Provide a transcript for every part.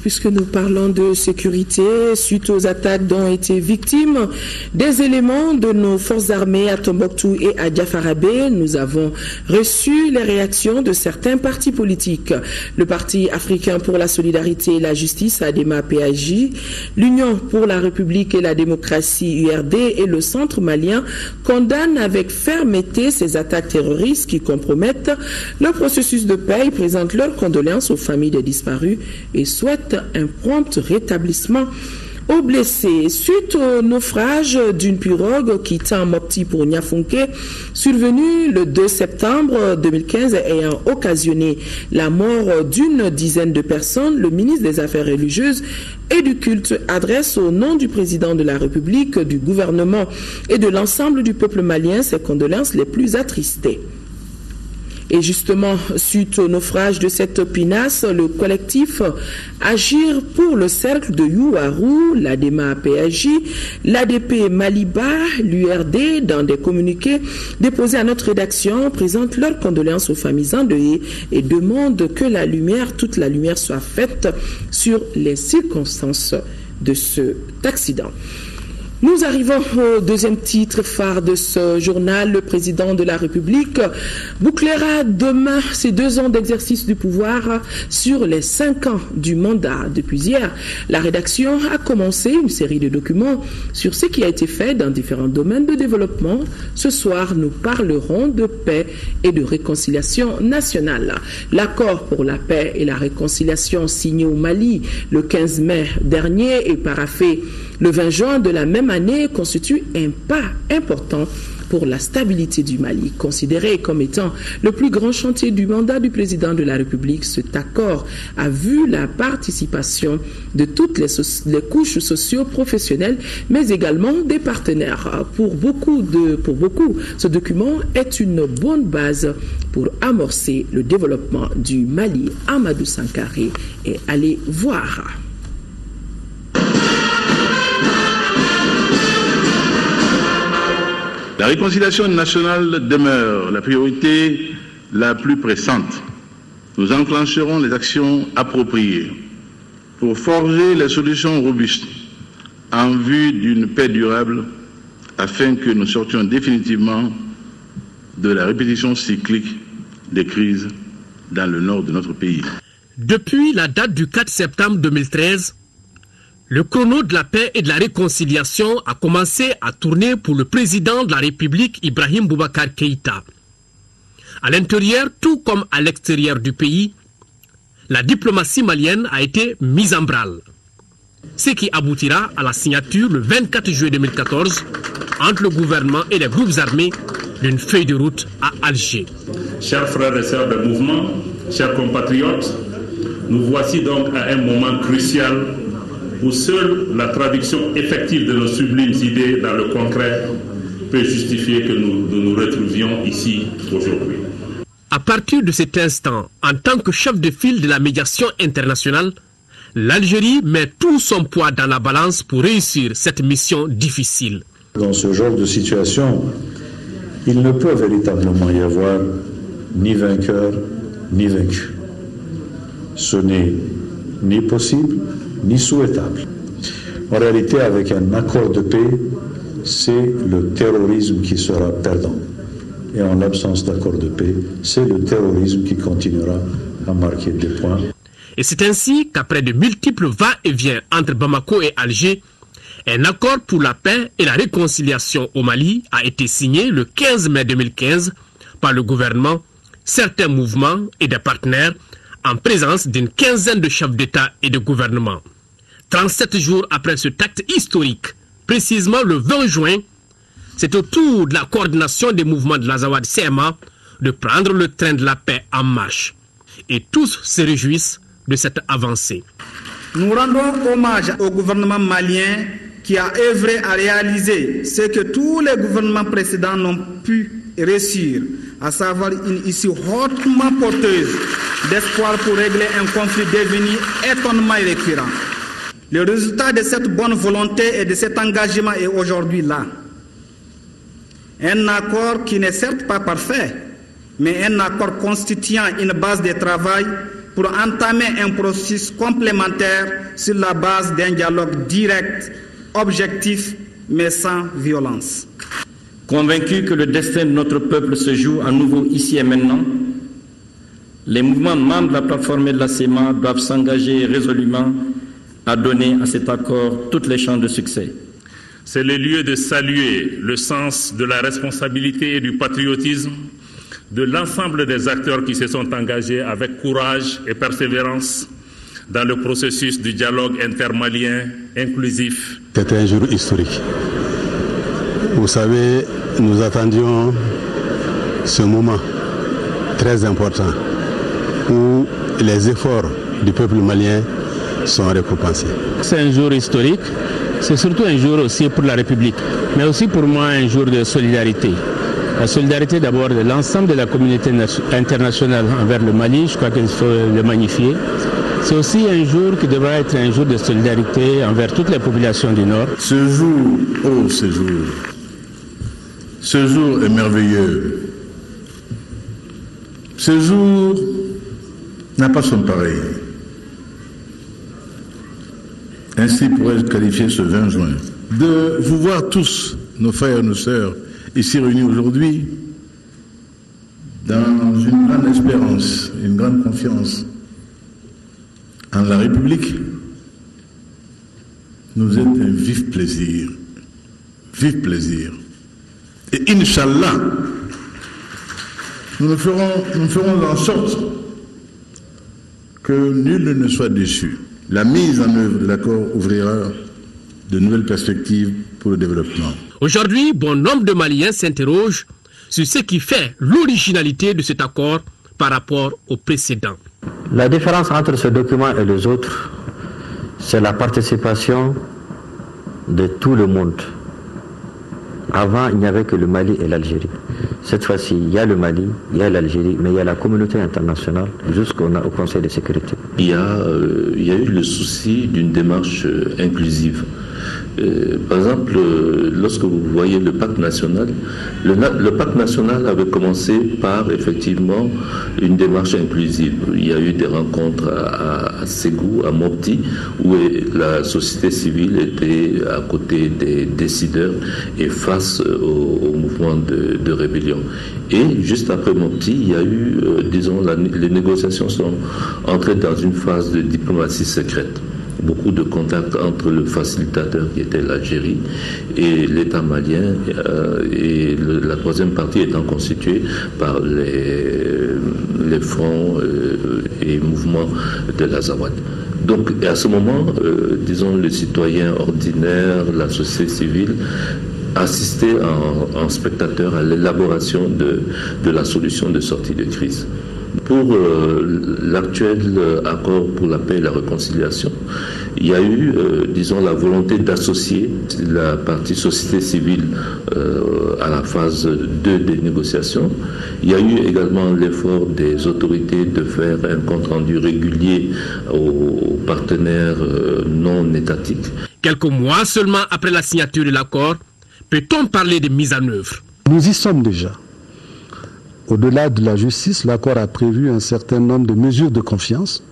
Puisque nous parlons de sécurité, suite aux attaques dont ont été victimes des éléments de nos forces armées à Tombouctou et à Diafarabé, nous avons reçu les réactions de certains partis politiques. Le Parti africain pour la solidarité et la justice, ADEMA PAJ, l'Union pour la République et la démocratie, URD, et le Centre malien condamnent avec fermeté ces attaques terroristes qui compromettent le processus de paix. Ils présentent leurs condoléances aux familles des disparus et souhaitent un prompt rétablissement aux blessés. Suite au naufrage d'une pirogue quittant Mopti pour Niafunke, survenu le 2 septembre 2015 ayant occasionné la mort d'une dizaine de personnes, le ministre des Affaires religieuses et du culte adresse au nom du président de la République, du gouvernement et de l'ensemble du peuple malien ses condoléances les plus attristées. Et justement, suite au naufrage de cette pinasse, le collectif Agir pour le cercle de Youarou, l'ADEMA PAJ, l'ADP Maliba, l'URD, dans des communiqués déposés à notre rédaction, présentent leurs condoléances aux familles endeuillées et demandent que toute la lumière soit faite sur les circonstances de cet accident. Nous arrivons au deuxième titre phare de ce journal. Le président de la République bouclera demain ses 2 ans d'exercice du pouvoir sur les 5 ans du mandat. Depuis hier, la rédaction a commencé une série de documents sur ce qui a été fait dans différents domaines de développement. Ce soir, nous parlerons de paix et de réconciliation nationale. L'accord pour la paix et la réconciliation signé au Mali le 15 mai dernier et paraphé le 20 juin de la même année constitue un pas important pour la stabilité du Mali. Considéré comme étant le plus grand chantier du mandat du président de la République, cet accord a vu la participation de toutes les couches socio-professionnelles, mais également des partenaires. Pour beaucoup, ce document est une bonne base pour amorcer le développement du Mali. Amadou Sankaré est allé voir. La réconciliation nationale demeure la priorité la plus pressante. Nous enclencherons les actions appropriées pour forger les solutions robustes en vue d'une paix durable afin que nous sortions définitivement de la répétition cyclique des crises dans le nord de notre pays. Depuis la date du 4 septembre 2013, le chrono de la paix et de la réconciliation a commencé à tourner pour le président de la République, Ibrahim Boubacar Keïta. À l'intérieur, tout comme à l'extérieur du pays, la diplomatie malienne a été mise en branle. Ce qui aboutira à la signature le 24 juillet 2014 entre le gouvernement et les groupes armés d'une feuille de route à Alger. Chers frères et sœurs du mouvement, chers compatriotes, nous voici donc à un moment crucial où seule la traduction effective de nos sublimes idées dans le concret peut justifier que nous nous retrouvions ici aujourd'hui. À partir de cet instant, en tant que chef de file de la médiation internationale, l'Algérie met tout son poids dans la balance pour réussir cette mission difficile. Dans ce genre de situation, il ne peut véritablement y avoir ni vainqueur ni vaincu. Ce n'est ni possible ni souhaitable. En réalité, avec un accord de paix, c'est le terrorisme qui sera perdant. Et en l'absence d'accord de paix, c'est le terrorisme qui continuera à marquer des points. Et c'est ainsi qu'après de multiples va-et-vient entre Bamako et Alger, un accord pour la paix et la réconciliation au Mali a été signé le 15 mai 2015 par le gouvernement, certains mouvements et des partenaires en présence d'une quinzaine de chefs d'État et de gouvernement. 37 jours après cet acte historique, précisément le 20 juin, c'est au tour de la coordination des mouvements de l'Azawad CMA de prendre le train de la paix en marche. Et tous se réjouissent de cette avancée. Nous rendons hommage au gouvernement malien qui a œuvré à réaliser ce que tous les gouvernements précédents n'ont pu réussir, à savoir une issue hautement porteuse d'espoir pour régler un conflit devenu étonnement récurrent. Le résultat de cette bonne volonté et de cet engagement est aujourd'hui là. Un accord qui n'est certes pas parfait, mais un accord constituant une base de travail pour entamer un processus complémentaire sur la base d'un dialogue direct, objectif, mais sans violence. Convaincu que le destin de notre peuple se joue à nouveau ici et maintenant, les mouvements membres de la plateforme et de la CEMA doivent s'engager résolument à donner à cet accord toutes les chances de succès. C'est le lieu de saluer le sens de la responsabilité et du patriotisme de l'ensemble des acteurs qui se sont engagés avec courage et persévérance dans le processus du dialogue intermalien inclusif. C'était un jour historique. Vous savez, nous attendions ce moment très important où les efforts du peuple malien sont récompensés. C'est un jour historique, c'est surtout un jour aussi pour la République, mais aussi pour moi un jour de solidarité. La solidarité d'abord de l'ensemble de la communauté internationale envers le Mali, je crois qu'il faut le magnifier. C'est aussi un jour qui devra être un jour de solidarité envers toutes les populations du Nord. Ce jour est merveilleux. Ce jour n'a pas son pareil. Ainsi pourrait-je qualifier ce 20 juin. De vous voir tous, nos frères et nos sœurs, ici réunis aujourd'hui, dans une grande espérance, une grande confiance en la République, nous est un vif plaisir. Vif plaisir. Et Inch'Allah, nous ferons en sorte que nul ne soit déçu. La mise en œuvre de l'accord ouvrira de nouvelles perspectives pour le développement. Aujourd'hui, bon nombre de Maliens s'interrogent sur ce qui fait l'originalité de cet accord par rapport au précédent. La différence entre ce document et les autres, c'est la participation de tout le monde. Avant, il n'y avait que le Mali et l'Algérie. Cette fois-ci, il y a le Mali, il y a l'Algérie, mais il y a la communauté internationale jusqu'au Conseil de sécurité. Il y a eu le souci d'une démarche inclusive. Par exemple, lorsque vous voyez le pacte national, le pacte national avait commencé par effectivement une démarche inclusive. Il y a eu des rencontres à Ségou, à Mopti, où la société civile était à côté des décideurs et face au mouvement de rébellion. Et juste après Mopti, il y a eu, les négociations sont entrées dans une phase de diplomatie secrète. Beaucoup de contacts entre le facilitateur qui était l'Algérie et l'État malien, et la troisième partie étant constituée par les fronts et mouvements de l'Azawad. Donc à ce moment, les citoyens ordinaires, la société civile, assistaient en spectateur à l'élaboration de la solution de sortie de crise. Pour l'actuel accord pour la paix et la réconciliation, il y a eu, la volonté d'associer la partie société civile à la phase 2 des négociations. Il y a eu également l'effort des autorités de faire un compte-rendu régulier aux partenaires non étatiques. Quelques mois seulement après la signature de l'accord, peut-on parler de mise en œuvre? Nous y sommes déjà. Au-delà de la justice, l'accord a prévu un certain nombre de mesures de confiance.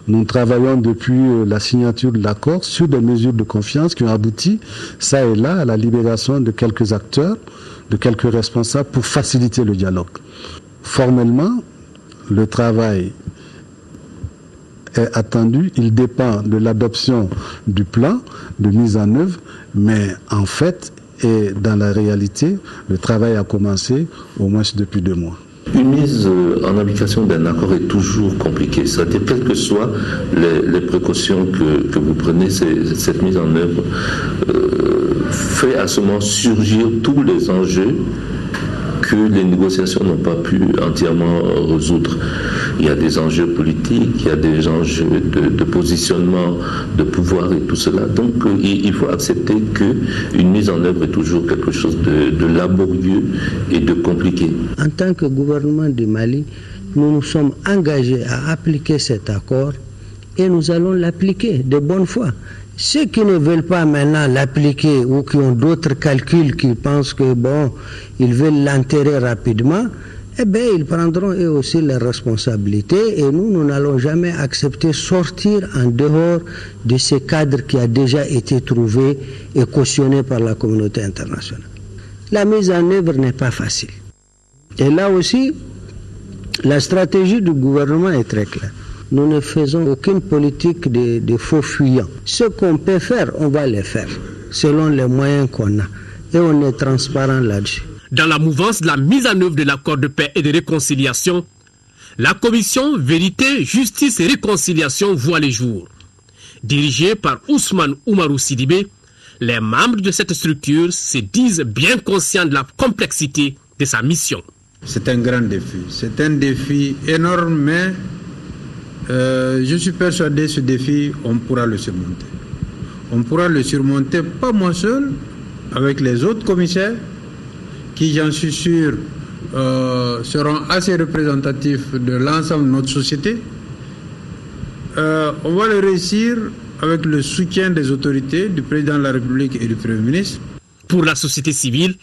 Nous travaillons depuis la signature de l'accord sur des mesures de confiance qui ont abouti, ça et là, à la libération de quelques acteurs, de quelques responsables pour faciliter le dialogue. Formellement, le travail est attendu, il dépend de l'adoption du plan de mise en œuvre, mais en fait, et dans la réalité, le travail a commencé au moins depuis 2 mois. Une mise en application d'un accord est toujours compliquée. C'est-à-dire, quelles que soient les précautions que vous prenez, cette mise en œuvre fait à ce moment surgir tous les enjeux que les négociations n'ont pas pu entièrement résoudre. Il y a des enjeux politiques, il y a des enjeux de positionnement, de pouvoir et tout cela. Donc il faut accepter qu'une mise en œuvre est toujours quelque chose de laborieux et de compliqué. En tant que gouvernement du Mali, nous nous sommes engagés à appliquer cet accord et nous allons l'appliquer de bonne foi. Ceux qui ne veulent pas maintenant l'appliquer ou qui ont d'autres calculs, qui pensent que ils veulent l'enterrer rapidement, eh bien, ils prendront eux aussi leurs responsabilités et nous n'allons jamais accepter sortir en dehors de ce cadre qui a déjà été trouvé et cautionné par la communauté internationale. La mise en œuvre n'est pas facile. Et là aussi, la stratégie du gouvernement est très claire. Nous ne faisons aucune politique de faux fuyants. Ce qu'on peut faire, on va le faire, selon les moyens qu'on a. Et on est transparent là-dessus. Dans la mouvance de la mise en œuvre de l'accord de paix et de réconciliation, la commission Vérité, Justice et Réconciliation voit les jours. Dirigée par Ousmane Oumarou Sidibé, les membres de cette structure se disent bien conscients de la complexité de sa mission. C'est un grand défi. C'est un défi énorme, mais je suis persuadé que ce défi, on pourra le surmonter. On pourra le surmonter, pas moi seul, avec les autres commissaires, qui, j'en suis sûr, seront assez représentatifs de l'ensemble de notre société. On va le réussir avec le soutien des autorités, du président de la République et du Premier ministre. Pour la société civile,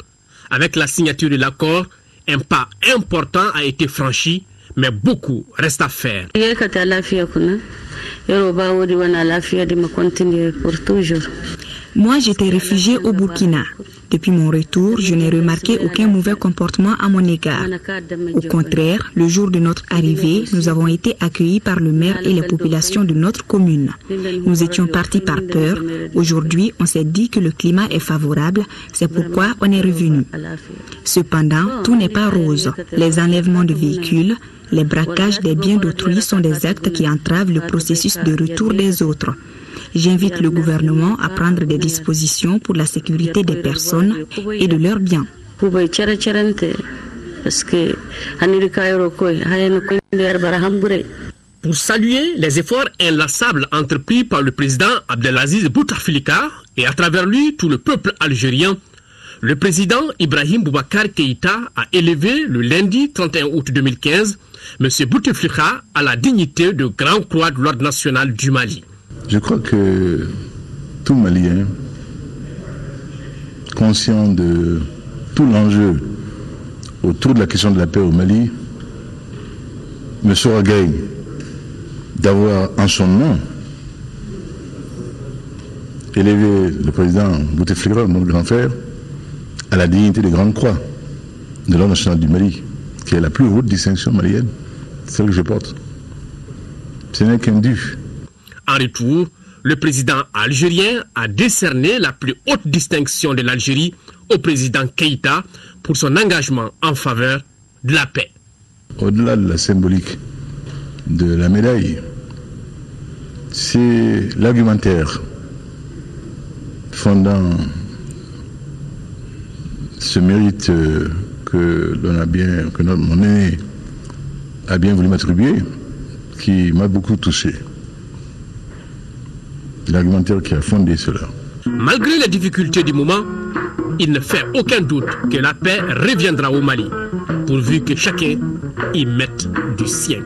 avec la signature de l'accord, un pas important a été franchi, mais beaucoup reste à faire. Moi, j'étais réfugiée au Burkina. Depuis mon retour, je n'ai remarqué aucun mauvais comportement à mon égard. Au contraire, le jour de notre arrivée, nous avons été accueillis par le maire et les populations de notre commune. Nous étions partis par peur. Aujourd'hui, on s'est dit que le climat est favorable. C'est pourquoi on est revenu. Cependant, tout n'est pas rose. Les enlèvements de véhicules, les braquages des biens d'autrui sont des actes qui entravent le processus de retour des autres. J'invite le gouvernement à prendre des dispositions pour la sécurité des personnes et de leurs biens. Pour saluer les efforts inlassables entrepris par le président Abdelaziz Bouteflika et à travers lui tout le peuple algérien, le président Ibrahim Boubacar Keïta a élevé le lundi 31 août 2015 M. Bouteflika à la dignité de Grand Croix de l'Ordre national du Mali. Je crois que tout Malien, conscient de tout l'enjeu autour de la question de la paix au Mali, me s'orgueille d'avoir en son nom élevé le président Bouteflika, notre grand frère, à la dignité de Grande Croix de l'Ordre national du Mali, qui est la plus haute distinction malienne, celle que je porte. Ce n'est qu'un dû. En retour, le président algérien a décerné la plus haute distinction de l'Algérie au président Keïta pour son engagement en faveur de la paix. Au-delà de la symbolique de la médaille, c'est l'argumentaire fondant ce mérite que mon aîné a bien voulu m'attribuer, qui m'a beaucoup touché. L'argumentaire qui a fondé cela. Malgré les difficultés du moment, il ne fait aucun doute que la paix reviendra au Mali, pourvu que chacun y mette du sien.